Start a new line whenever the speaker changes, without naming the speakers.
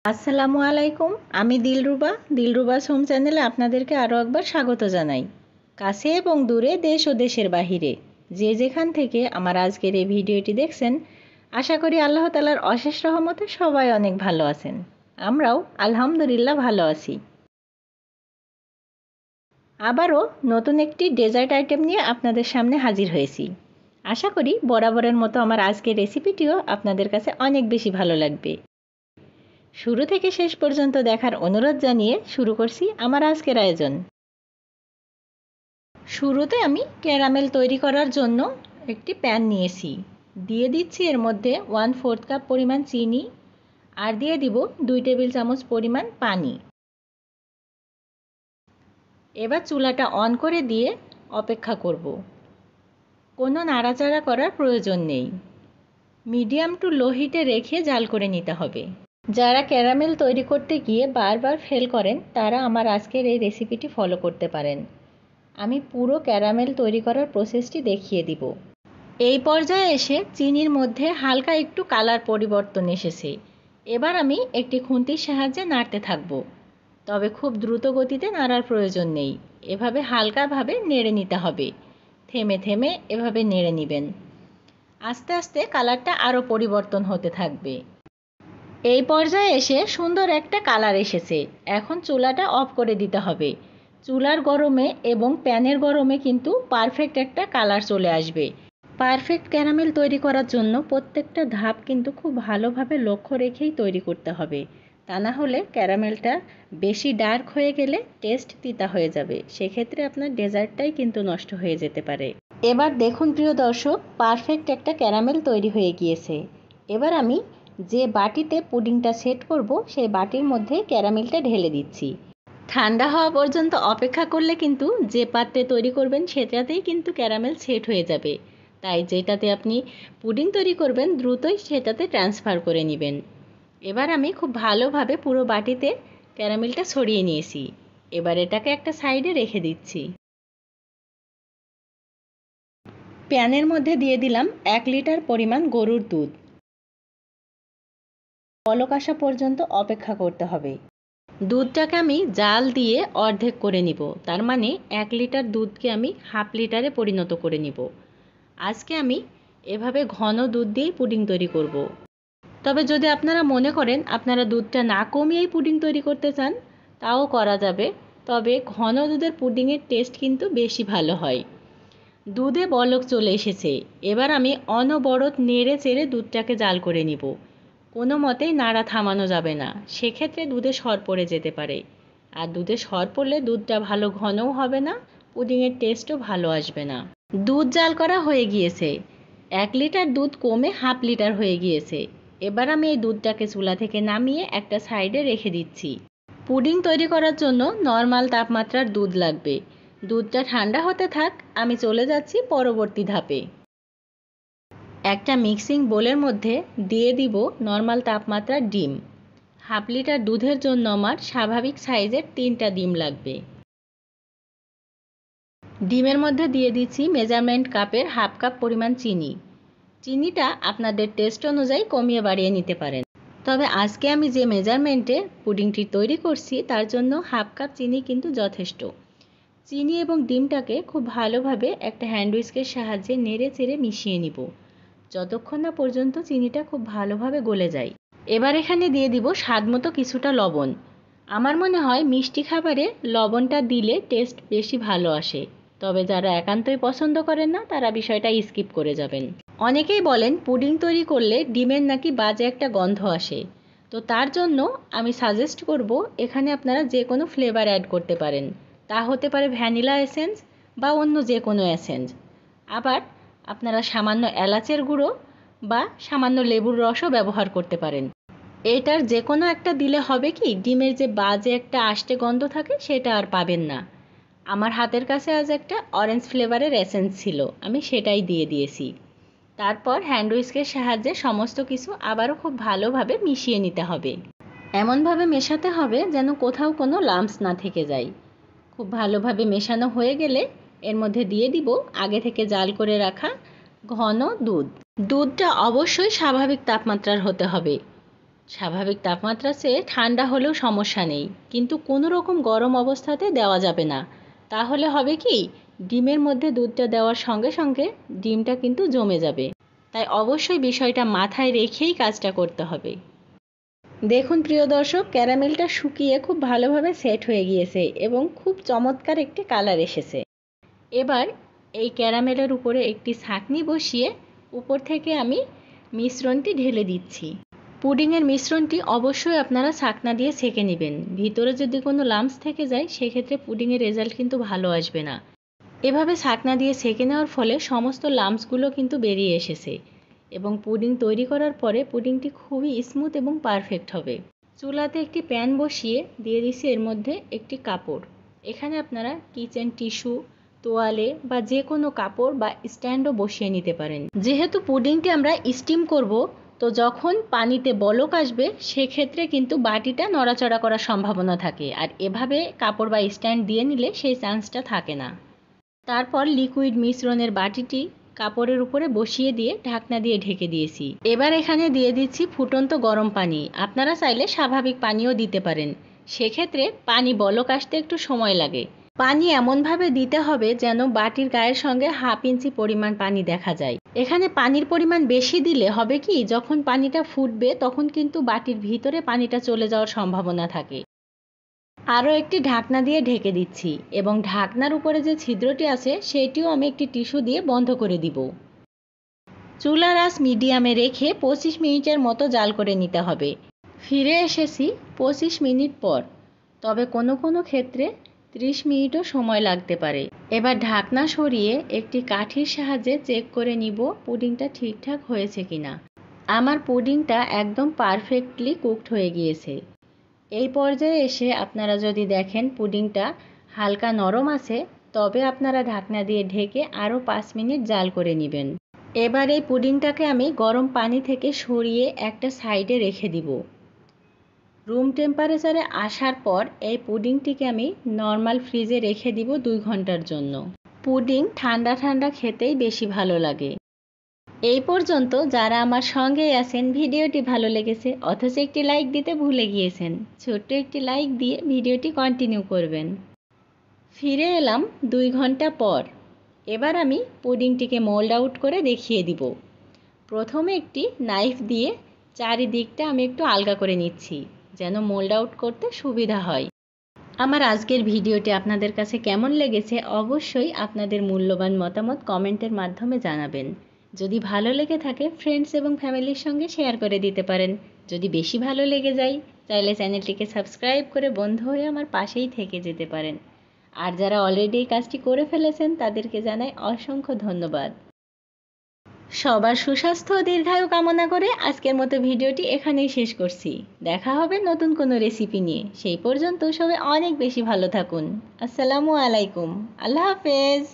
আসসালামু আলাইকুম। আমি দিলরুবাস হোম চ্যানেলে আপনাদেরকে আরও একবার স্বাগত জানাই। কাছে এবং দূরে, দেশ ও দেশের বাহিরে যে যেখান থেকে আমার আজকের এই ভিডিওটি দেখছেন, আশা করি আল্লাহ তাআলার অশেষ রহমতে সবাই অনেক ভালো আছেন। আমরাও আলহামদুলিল্লাহ ভালো আছি। আবারও নতুন একটি ডেজার্ট আইটেম নিয়ে আপনাদের সামনে হাজির হয়েছি। আশা করি বরাবরের মতো আমার আজকের রেসিপিটিও আপনাদের কাছে অনেক বেশি ভালো লাগবে। শুরু থেকে শেষ পর্যন্ত দেখার অনুরোধ জানিয়ে শুরু করছি আমার আজকের আয়োজন। শুরুতে আমি ক্যারামেল তৈরি করার জন্য একটি প্যান নিয়েছি। দিয়ে দিচ্ছি এর মধ্যে 1/4 কাপ পরিমাণ চিনি আর দিয়ে দিব 2 টেবিল চামচ পরিমাণ পানি। এবার চুলাটা অন করে দিয়ে অপেক্ষা করব। কোনো নাড়াচাড়া করার প্রয়োজন নেই। মিডিয়াম টু লো হিটে রেখে জাল করে নিতে হবে। যারা ক্যারামেল তৈরি করতে গিয়ে বারবার ফেল করেন তারা আমার আজকের এই রেসিপিটি ফলো করতে পারেন। আমি পুরো ক্যারামেল তৈরি করার প্রসেসটি দেখিয়ে দিব। এই পর্যায়ে এসে চিনির মধ্যে হালকা একটু কালার পরিবর্তন এসেছে। এবার আমি একটি খুন্তির সাহায্যে নাড়তে থাকব। তবে খুব দ্রুত গতিতে নাড়ার প্রয়োজন নেই। এভাবে হালকাভাবে নেড়ে নিতে হবে। থেমে থেমে এভাবে নেড়ে নেবেন। আস্তে আস্তে কালারটা আরও পরিবর্তন হতে থাকবে। এই পর্যায়ে এসে সুন্দর একটা কালার এসেছে। এখন চুলাটা অফ করে দিতে হবে। চুলার গরমে এবং প্যানের গরমে কিন্তু পারফেক্ট একটা কালার চলে আসবে। পারফেক্ট ক্যারামেল তৈরি করার জন্য প্রত্যেকটা ধাপ কিন্তু খুব ভালোভাবে লক্ষ্য রেখেই তৈরি করতে হবে। তা না হলে ক্যারামেলটা বেশি ডার্ক হয়ে গেলে টেস্ট তিতা হয়ে যাবে। সেক্ষেত্রে আপনার ডেজার্টটাই কিন্তু নষ্ট হয়ে যেতে পারে। এবার দেখুন প্রিয় দর্শক, পারফেক্ট একটা ক্যারামেল তৈরি হয়ে গিয়েছে। এবার আমি যে বাটিতে পুডিংটা সেট করব সেই বাটির মধ্যে ক্যারামেলটা ঢেলে দিচ্ছি। ঠান্ডা হওয়া পর্যন্ত অপেক্ষা করলে কিন্তু যে পাত্রে তৈরি করবেন সেটাতেই কিন্তু ক্যারামেল সেট হয়ে যাবে। তাই যেটাতে আপনি পুডিং তৈরি করবেন দ্রুতই সেটাতে ট্রান্সফার করে নেবেন। এবার আমি খুব ভালোভাবে পুরো বাটিতে ক্যারামেলটা ছড়িয়ে নিয়েছি। এবার এটাকে একটা সাইডে রেখে দিচ্ছি। প্যানের মধ্যে দিয়ে দিলাম 1 লিটার পরিমাণ গরুর দুধ। বলক আসা পর্যন্ত অপেক্ষা করতে হবে। দুধটাকে আমি জাল দিয়ে অর্ধেক করে নিব। তার মানে 1 লিটার দুধকে আমি হাফ লিটারে পরিণত করে নিব। আজকে আমি এভাবে ঘন দুধ দিয়েই পুডিং তৈরি করব। তবে যদি আপনারা মনে করেন আপনারা দুধটা না কমিয়েই পুডিং তৈরি করতে চান তাও করা যাবে। তবে ঘন দুধের পুডিংয়ের টেস্ট কিন্তু বেশি ভালো হয়। দুধে বলক চলে এসেছে। এবার আমি অনবরত নেড়ে চেড়ে দুধটাকে জাল করে নিব। কোনো মতেই নাড়া থামানো যাবে না, সেক্ষেত্রে দুধে সর পড়ে যেতে পারে। আর দুধে সর পড়লে দুধটা ভালো ঘনও হবে না, পুডিংয়ের টেস্টও ভালো আসবে না। দুধ জাল করা হয়ে গিয়েছে। 1 লিটার দুধ কমে হাফ লিটার হয়ে গিয়েছে। এবার আমি এই দুধটাকে চুলা থেকে নামিয়ে একটা সাইডে রেখে দিচ্ছি। পুডিং তৈরি করার জন্য নর্মাল তাপমাত্রার দুধ লাগবে। দুধটা ঠান্ডা হতে থাক, আমি চলে যাচ্ছি পরবর্তী ধাপে। একটা মিক্সিং বোলের মধ্যে দিয়ে দিব নর্মাল তাপমাত্রার ডিম। হাফ লিটার দুধের জন্য আমার স্বাভাবিক সাইজের 3টা ডিম লাগবে। ডিমের মধ্যে দিয়ে দিচ্ছি মেজারমেন্ট কাপের হাফ কাপ পরিমাণ চিনি। চিনিটা আপনাদের টেস্ট অনুযায়ী কমিয়ে বাড়িয়ে নিতে পারেন। তবে আজকে আমি যে মেজারমেন্টে পুডিংটি তৈরি করছি তার জন্য হাফ কাপ চিনি কিন্তু যথেষ্ট। চিনি এবং ডিমটাকে খুব ভালোভাবে একটা হ্যান্ড হুইস্কের সাহায্যে নেড়ে চেড়ে মিশিয়ে নিব, যতক্ষণ না পর্যন্ত চিনিটা খুব ভালোভাবে গলে যায়। এবার এখানে দিয়ে দিব স্বাদমতো কিছুটা লবণ। আমার মনে হয় মিষ্টি খাবারে লবণটা দিলে টেস্ট বেশি ভালো আসে। তবে যারা একান্তই পছন্দ করেন না তারা বিষয়টা স্কিপ করে যাবেন। অনেকেই বলেন পুডিং তৈরি করলে ডিমের নাকি বাজে একটা গন্ধ আসে। তো তার জন্য আমি সাজেস্ট করব এখানে আপনারা যে কোনো ফ্লেভার অ্যাড করতে পারেন। তা হতে পারে ভ্যানিলা এসেন্স বা অন্য যে কোনো এসেন্স। আবার আপনারা সামান্য এলাচের গুঁড়ো বা সামান্য লেবুর রসও ব্যবহার করতে পারেন। এটার যে কোনো একটা দিলে হবে কি, ডিমের যে বাজে একটা আষ্টে গন্ধ থাকে সেটা আর পাবেন না। আমার হাতের কাছে আজ একটা অরেঞ্জ ফ্লেভারের এসেন্স ছিল, আমি সেটাই দিয়ে দিয়েছি। তারপর হ্যান্ড হুইস্কের সাহায্যে সমস্ত কিছু আবারও খুব ভালোভাবে মিশিয়ে নিতে হবে। এমনভাবে মেশাতে হবে যেন কোথাও কোনো লাম্পস না থেকে যায়। খুব ভালোভাবে মেশানো হয়ে গেলে এর মধ্যে দিয়ে দিব আগে থেকে জাল করে রাখা ঘন দুধ। দুধটা অবশ্যই স্বাভাবিক তাপমাত্রার হতে হবে। স্বাভাবিক তাপমাত্রার চেয়ে ঠান্ডা হলেও সমস্যা নেই, কিন্তু কোনো রকম গরম অবস্থাতে দেওয়া যাবে না। তাহলে হবে কি, ডিমের মধ্যে দুধটা দেওয়ার সঙ্গে সঙ্গে ডিমটা কিন্তু জমে যাবে। তাই অবশ্যই বিষয়টা মাথায় রেখেই কাজটা করতে হবে। দেখুন প্রিয় দর্শক, ক্যারামেলটা শুকিয়ে খুব ভালোভাবে সেট হয়ে গিয়েছে এবং খুব চমৎকার একটি কালার এসেছে। এবার এই ক্যারামেলের উপরে একটি ছাঁকনি বসিয়ে উপর থেকে আমি মিশ্রণটি ঢেলে দিচ্ছি। পুডিংয়ের মিশ্রণটি অবশ্যই আপনারা ছাঁকনা দিয়ে ছেঁকে নেবেন। ভিতরে যদি কোনো লাম্পস থেকে যায় সেক্ষেত্রে পুডিংয়ের রেজাল্ট কিন্তু ভালো আসবে না। এভাবে ছাঁকনা দিয়ে ছেঁকে নেওয়ার ফলে সমস্ত লাম্পসগুলো কিন্তু বেরিয়ে এসেছে এবং পুডিং তৈরি করার পরে পুডিংটি খুবই স্মুথ এবং পারফেক্ট হবে। চুলাতে একটি প্যান বসিয়ে দিয়ে দিচ্ছি এর মধ্যে একটি কাপড়। এখানে আপনারা কিচেন টিস্যু, তোয়ালে বা যে কোনো কাপড় বা স্ট্যান্ডও বসিয়ে নিতে পারেন। যেহেতু পুডিংটি আমরা স্টিম করব, তো যখন পানিতে বলক আসবে সেক্ষেত্রে কিন্তু বাটিটা নড়াচড়া করার সম্ভাবনা থাকে, আর এভাবে কাপড় বা স্ট্যান্ড দিয়ে নিলে সেই চান্সটা থাকে না। তারপর লিকুইড মিশ্রণের বাটিটি কাপড়ের উপরে বসিয়ে দিয়ে ঢাকনা দিয়ে ঢেকে দিয়েছি। এবার এখানে দিয়ে দিচ্ছি ফুটন্ত গরম পানি। আপনারা চাইলে স্বাভাবিক পানিও দিতে পারেন, সেক্ষেত্রে পানি বলক আসতে একটু সময় লাগে। পানি এমনভাবে দিতে হবে যেন বাটির গায়ের সঙ্গে 1/2 ইঞ্চি পরিমাণ পানি দেখা যায়। এখানে পানির পরিমাণ বেশি দিলে হবে কি, যখন পানিটা ফুটবে তখন কিন্তু বাটির ভিতরে পানিটা চলে যাওয়ার সম্ভাবনা থাকে। আরও একটি ঢাকনা দিয়ে ঢেকে দিচ্ছি এবং ঢাকনার উপরে যে ছিদ্রটি আছে সেটিও আমি একটি টিস্যু দিয়ে বন্ধ করে দিব। চুলার আঁচ মিডিয়ামে রেখে 25 মিনিটের মতো জাল করে নিতে হবে। ফিরে এসেছি 25 মিনিট পর, তবে কোনো কোনো ক্ষেত্রে 30 মিনিটও সময় লাগতে পারে। এবার ঢাকনা সরিয়ে একটি কাঠির সাহায্যে চেক করে নিব পুডিংটা ঠিকঠাক হয়েছে কিনা। আমার পুডিংটা একদম পারফেক্টলি কুকড হয়ে গিয়েছে। এই পর্যায়ে এসে আপনারা যদি দেখেন পুডিংটা হালকা নরম আছে, তবে আপনারা ঢাকনা দিয়ে ঢেকে আরও 5 মিনিট জাল করে নেবেন। এবার এই পুডিংটাকে আমি গরম পানি থেকে সরিয়ে একটা সাইডে রেখে দিব। রুম টেম্পারেচারে আসার পর এই পুডিংটিকে আমি নর্মাল ফ্রিজে রেখে দিব 2 ঘন্টার জন্য। পুডিং ঠান্ডা ঠান্ডা খেতেই বেশি ভালো লাগে। এই পর্যন্ত যারা আমার সঙ্গেই আছেন, ভিডিওটি ভালো লেগেছে অথচ একটি লাইক দিতে ভুলে গিয়েছেন, ছোট্ট একটি লাইক দিয়ে ভিডিওটি কন্টিনিউ করবেন। ফিরে এলাম 2 ঘন্টা পর। এবার আমি পুডিংটিকে মোল্ড আউট করে দেখিয়ে দিব। প্রথমে একটি নাইফ দিয়ে চারিদিকটা আমি একটু আলগা করে নিচ্ছি যেন মোল্ড আউট করতে সুবিধা হয়। আমার আজকের ভিডিওটি আপনাদের কাছে কেমন লেগেছে অবশ্যই আপনাদের মূল্যবান মতামত কমেন্টের মাধ্যমে জানাবেন। যদি ভালো লেগে থাকে ফ্রেন্ডস এবং ফ্যামিলির সঙ্গে শেয়ার করে দিতে পারেন। যদি বেশি ভালো লেগে যায় তাহলে চ্যানেলটিকে সাবস্ক্রাইব করে বন্ধু হয়ে আমার পাশেই থেকে যেতে পারেন। আর যারা অলরেডি এই কাজটি করে ফেলেছেন তাদেরকে জানাই অসংখ্য ধন্যবাদ। সবার সুস্বাস্থ্য ও দীর্ঘায়ু কামনা করে আজকের মতো ভিডিওটি এখানেই শেষ করছি। দেখা হবে নতুন কোনো রেসিপি নিয়ে। সেই পর্যন্ত সবাই অনেক বেশি ভালো থাকুন। আসসালামু আলাইকুম। আল্লাহ হাফেজ।